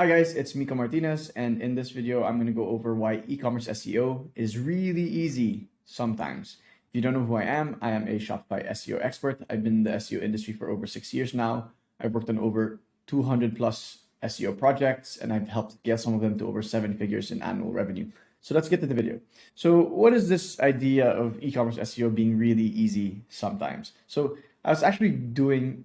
Hi guys, it's Miko Martinez, and in this video, I'm going to go over why e-commerce SEO is really easy sometimes. If you don't know who I am a Shopify SEO expert. I've been in the SEO industry for over 6 years now. I've worked on over 200 plus SEO projects, and I've helped scale some of them to over 7 figures in annual revenue. So let's get to the video. So what is this idea of e-commerce SEO being really easy sometimes? So I was actually doing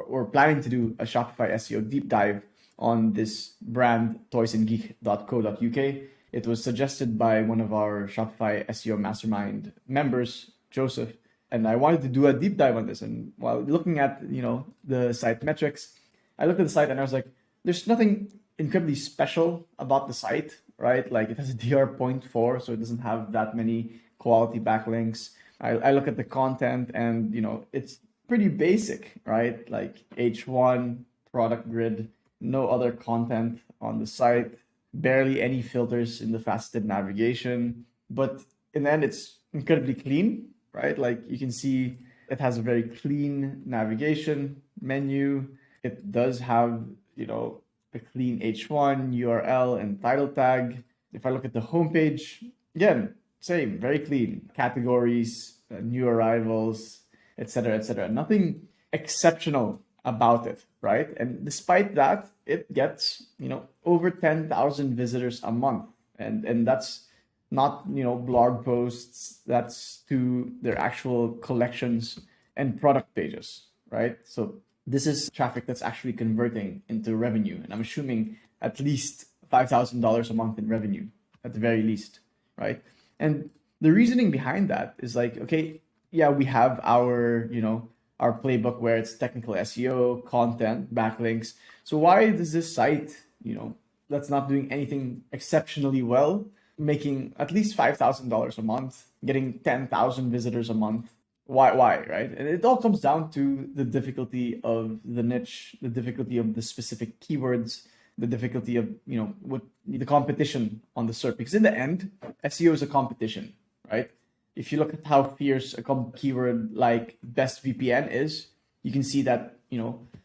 or planning to do a Shopify SEO deep dive on this brand, toysandgeek.co.uk. It was suggested by one of our Shopify SEO mastermind members, Joseph, and I wanted to do a deep dive on this. And while looking at the site metrics, I looked at the site and I was like, there's nothing incredibly special about the site, right? Like it has a DR 0.4, so it doesn't have that many quality backlinks. I look at the content and it's pretty basic, right? Like H1, product grid, no other content on the site, barely any filters in the faceted navigation. But in the end, it's incredibly clean, right? Like you can see it has a very clean navigation menu. It does have, a clean H1, URL, and title tag. If I look at the homepage, again, same, very clean. Categories, new arrivals, etc., etc. Nothing exceptional about it, right? And despite that, it gets over 10,000 visitors a month, and that's not blog posts. That's to their actual collections and product pages, right? So this is traffic that's actually converting into revenue, and I'm assuming at least $5,000 a month in revenue at the very least, right? And the reasoning behind that is like, okay, yeah, we have our our playbook where it's technical SEO, content, backlinks. So why does this site, that's not doing anything exceptionally well, making at least $5,000 a month, getting 10,000 visitors a month? Why, right? And it all comes down to the difficulty of the niche, the difficulty of the specific keywords, the difficulty of, what the competition on the SERP. Because in the end, SEO is a competition, right? If you look at how fierce a keyword like best VPN is, you can see that,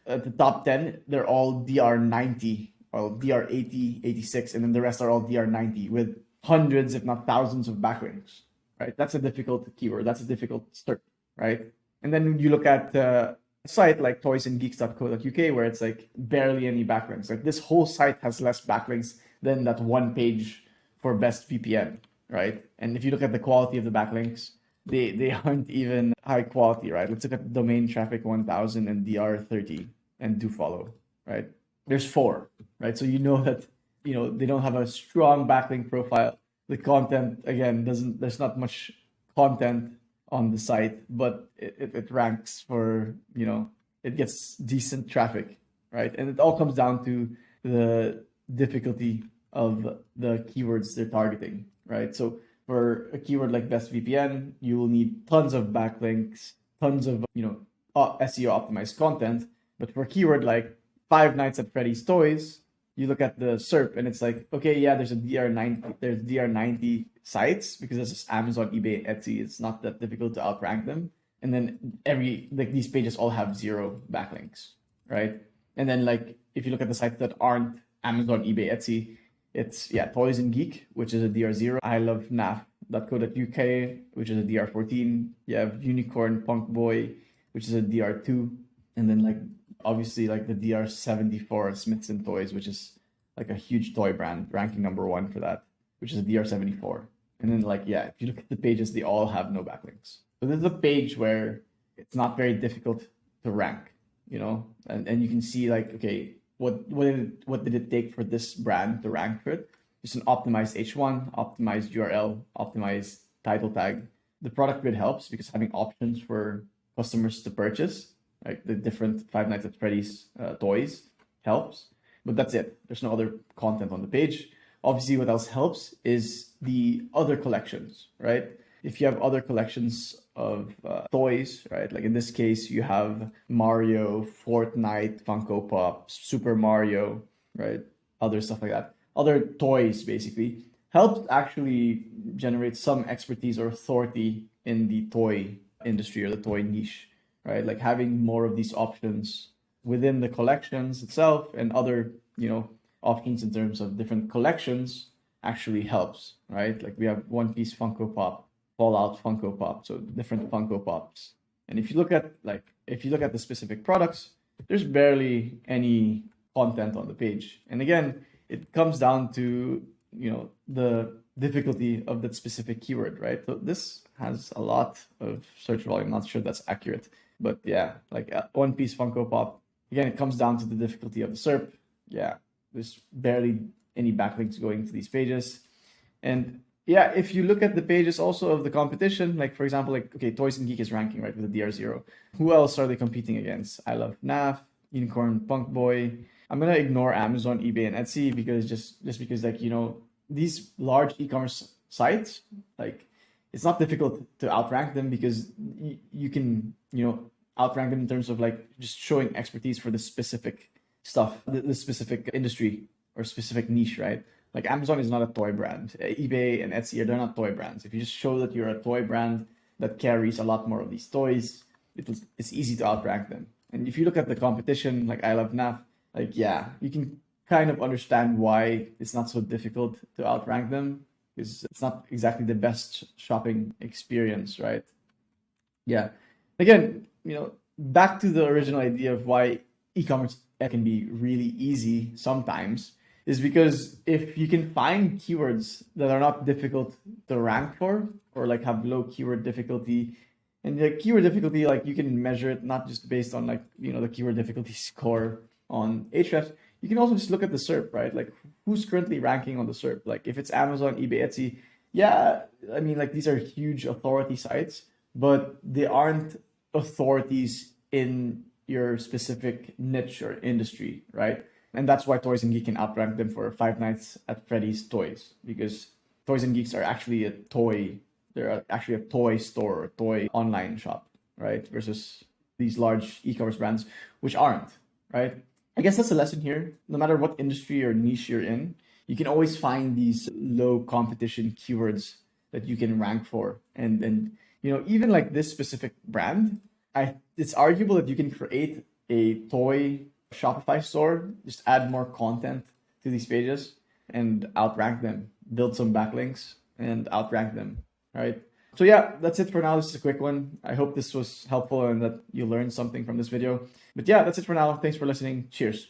at the top 10, they're all DR90 or DR80, 86, and then the rest are all DR90 with hundreds, if not thousands of backlinks, right? That's a difficult keyword. That's a difficult search, right? And then you look at a site like toysandgeeks.co.uk where it's like barely any backlinks. Like this whole site has less backlinks than that one page for best VPN. Right? And if you look at the quality of the backlinks, they aren't even high quality, right? Let's look at domain traffic 1000 and DR30 and do follow, right? There's 4, right? So that, they don't have a strong backlink profile. The content, again, there's not much content on the site, but it ranks for, it gets decent traffic, right? And it all comes down to the difficulty of the keywords they're targeting, right? So for a keyword like best VPN, you will need tons of backlinks, tons of SEO optimized content. But for a keyword like Five Nights at Freddy's Toys, you look at the SERP and it's like, okay, yeah, there's DR90 sites because this is Amazon, eBay, Etsy. It's not that difficult to outrank them. And then these pages all have 0 backlinks, right? And then if you look at the sites that aren't Amazon, eBay, Etsy, it's Toys and Geek, which is a DR0. I love naf.co.uk, which is a DR14. You have Unicorn Punk Boy, which is a DR2, and then obviously the DR74 Smiths and Toys, which is a huge toy brand, ranking #1 for that, which is a DR74. And then if you look at the pages, they all have no backlinks. So this is a page where it's not very difficult to rank, and you can see okay, what did it take for this brand to rank for it? Just an optimized H1, optimized URL, optimized title tag. The product grid helps because having options for customers to purchase, like the different Five Nights at Freddy's toys, helps. But that's it. There's no other content on the page. Obviously, what else helps is the other collections, right? If you have other collections of toys, right? Like in this case, you have Mario, Fortnite, Funko Pop, Super Mario, right? Other stuff like that. Other toys, basically, helps actually generate some expertise or authority in the toy industry or the toy niche, right? Like having more of these options within the collections itself and other, options in terms of different collections actually helps, right? Like we have One Piece Funko Pop, Fallout Funko Pop, so different Funko Pops. And if you look at the specific products, there's barely any content on the page. And again, it comes down to, the difficulty of that specific keyword, right? So this has a lot of search volume. Not sure that's accurate, but yeah, like One Piece Funko Pop. Again, it comes down to the difficulty of the SERP. Yeah, there's barely any backlinks going to these pages. And yeah, if you look at the pages also of the competition, like for example, like, okay, Toys and Geek is ranking, right, with the DR0. Who else are they competing against? I Love NAF, Unicorn Punk Boy. I'm gonna ignore Amazon, eBay, and Etsy because just because, like, these large e-commerce sites, like, it's not difficult to outrank them because you can, outrank them in terms of like just showing expertise for the specific stuff, the specific industry or specific niche, right? Like Amazon is not a toy brand. eBay and Etsy, they're not toy brands. If you just show that you're a toy brand that carries a lot more of these toys, it's easy to outrank them. And if you look at the competition, like I Love NAF, like, yeah, you can kind of understand why it's not so difficult to outrank them, because it's not exactly the best shopping experience, right? Yeah. Again, back to the original idea of why e-commerce can be really easy sometimes is because if you can find keywords that are not difficult to rank for, or like have low keyword difficulty, and the keyword difficulty, like you can measure it not just based on like, the keyword difficulty score on Ahrefs, you can also just look at the SERP, right? Like who's currently ranking on the SERP? Like if it's Amazon, eBay, Etsy, yeah, I mean, like these are huge authority sites, but they aren't authorities in your specific niche or industry, right? And that's why Toys and Geek can outrank them for Five Nights at Freddy's toys, because Toys and Geeks are actually they're actually a toy store, a toy online shop, right? Versus these large e-commerce brands, which aren't, right? I guess that's a lesson here. No matter what industry or niche you're in, you can always find these low competition keywords that you can rank for. And even like this specific brand, it's arguable that you can create a toy Shopify store, just add more content to these pages and outrank them, build some backlinks and outrank them, right? So yeah, that's it for now. This is a quick one. I hope this was helpful and that you learned something from this video. But yeah, that's it for now. Thanks for listening. Cheers.